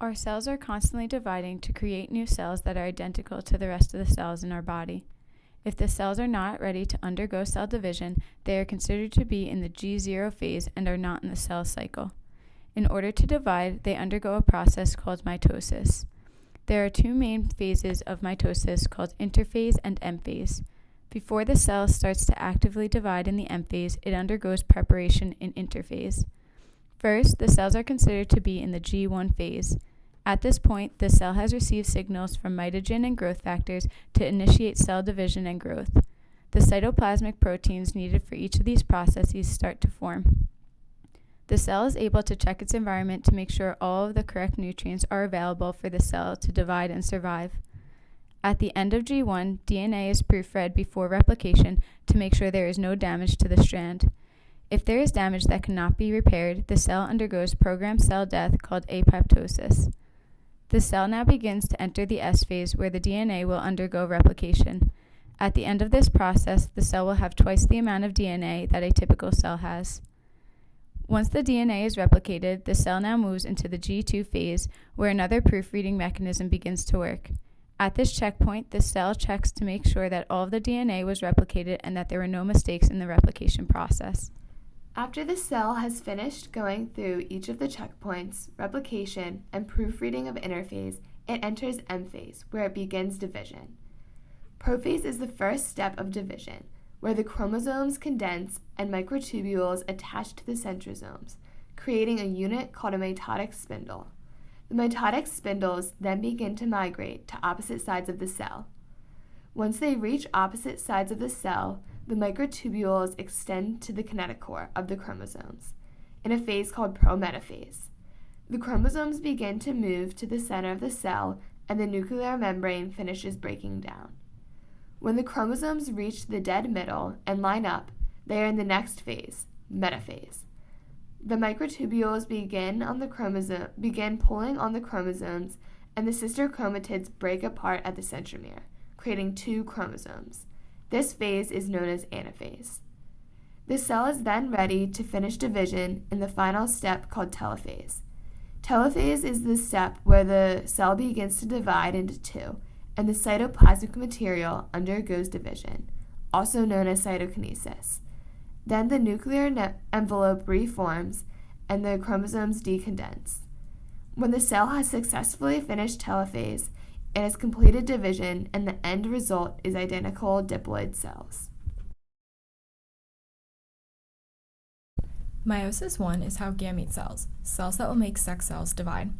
Our cells are constantly dividing to create new cells that are identical to the rest of the cells in our body. If the cells are not ready to undergo cell division, they are considered to be in the G0 phase and are not in the cell cycle. In order to divide, they undergo a process called mitosis. There are two main phases of mitosis called interphase and M phase. Before the cell starts to actively divide in the M phase, it undergoes preparation in interphase. First, the cells are considered to be in the G1 phase. At this point, the cell has received signals from mitogen and growth factors to initiate cell division and growth. The cytoplasmic proteins needed for each of these processes start to form. The cell is able to check its environment to make sure all of the correct nutrients are available for the cell to divide and survive. At the end of G1, DNA is proofread before replication to make sure there is no damage to the strand. If there is damage that cannot be repaired, the cell undergoes programmed cell death called apoptosis. The cell now begins to enter the S phase where the DNA will undergo replication. At the end of this process, the cell will have twice the amount of DNA that a typical cell has. Once the DNA is replicated, the cell now moves into the G2 phase where another proofreading mechanism begins to work. At this checkpoint, the cell checks to make sure that all of the DNA was replicated and that there were no mistakes in the replication process. After the cell has finished going through each of the checkpoints, replication, and proofreading of interphase, it enters M phase, where it begins division. Prophase is the first step of division, where the chromosomes condense and microtubules attach to the centrosomes, creating a unit called a mitotic spindle. The mitotic spindles then begin to migrate to opposite sides of the cell. Once they reach opposite sides of the cell, the microtubules extend to the kinetochore of the chromosomes, in a phase called prometaphase. The chromosomes begin to move to the center of the cell, and the nuclear membrane finishes breaking down. When the chromosomes reach the dead middle and line up, they are in the next phase, metaphase. The microtubules begin pulling on the chromosomes, and the sister chromatids break apart at the centromere, creating two chromosomes. This phase is known as anaphase. The cell is then ready to finish division in the final step called telophase. Telophase is the step where the cell begins to divide into two, and the cytoplasmic material undergoes division, also known as cytokinesis. Then the nuclear envelope reforms, and the chromosomes decondense. When the cell has successfully finished telophase, it has completed division, and the end result is identical diploid cells. Meiosis I is how gamete cells that will make sex cells, divide.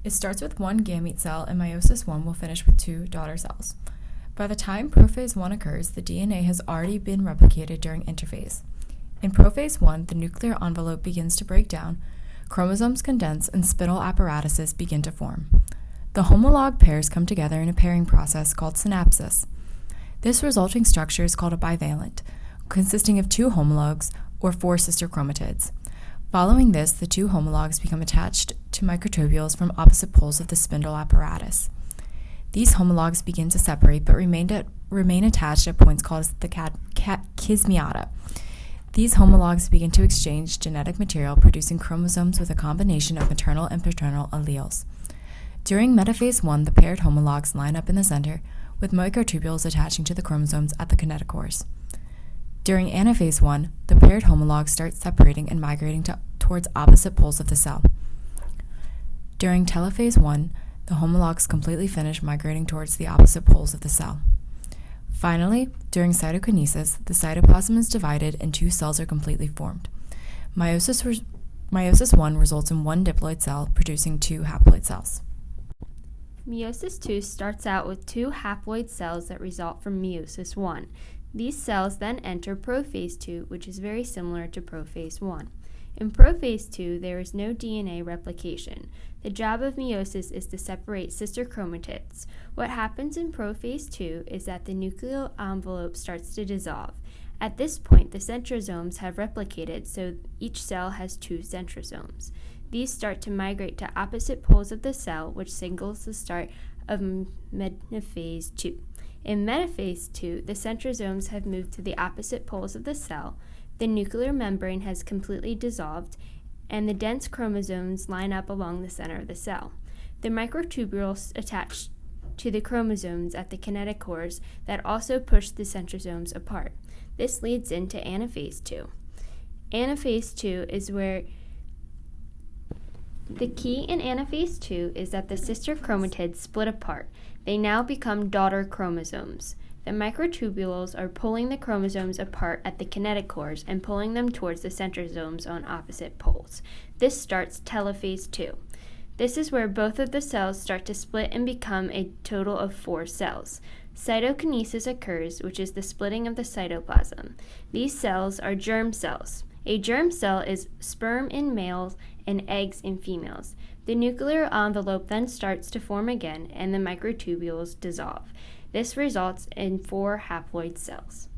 It starts with one gamete cell, and meiosis I will finish with two daughter cells. By the time prophase I occurs, the DNA has already been replicated during interphase. In prophase I, the nuclear envelope begins to break down, chromosomes condense, and spindle apparatuses begin to form. The homolog pairs come together in a pairing process called synapsis. This resulting structure is called a bivalent, consisting of two homologs or four sister chromatids. Following this, the two homologs become attached to microtubules from opposite poles of the spindle apparatus. These homologs begin to separate but remain attached at points called the kismiata. These homologs begin to exchange genetic material, producing chromosomes with a combination of maternal and paternal alleles. During metaphase I, the paired homologs line up in the center, with microtubules attaching to the chromosomes at the kinetochores. During anaphase I, the paired homologs start separating and migrating towards opposite poles of the cell. During telophase I, the homologs completely finish migrating towards the opposite poles of the cell. Finally, during cytokinesis, the cytoplasm is divided and two cells are completely formed. Meiosis I results in one diploid cell, producing two haploid cells. Meiosis II starts out with two haploid cells that result from meiosis I. These cells then enter prophase II, which is very similar to prophase I. In prophase II, there is no DNA replication. The job of meiosis is to separate sister chromatids. What happens in prophase II is that the nuclear envelope starts to dissolve. At this point, the centrosomes have replicated, so each cell has two centrosomes. These start to migrate to opposite poles of the cell, which signals the start of metaphase II. In metaphase II, the centrosomes have moved to the opposite poles of the cell, the nuclear membrane has completely dissolved, and the dense chromosomes line up along the center of the cell. The microtubules attach to the chromosomes at the kinetochores that also push the centrosomes apart. This leads into anaphase 2. Anaphase 2 is where the key in anaphase 2 is that the sister chromatids split apart. They now become daughter chromosomes. The microtubules are pulling the chromosomes apart at the kinetochores and pulling them towards the centrosomes on opposite poles. This starts telophase 2. This is where both of the cells start to split and become a total of 4 cells. Cytokinesis occurs, which is the splitting of the cytoplasm. These cells are germ cells. A germ cell is sperm in males and eggs in females. The nuclear envelope then starts to form again and the microtubules dissolve. This results in 4 haploid cells.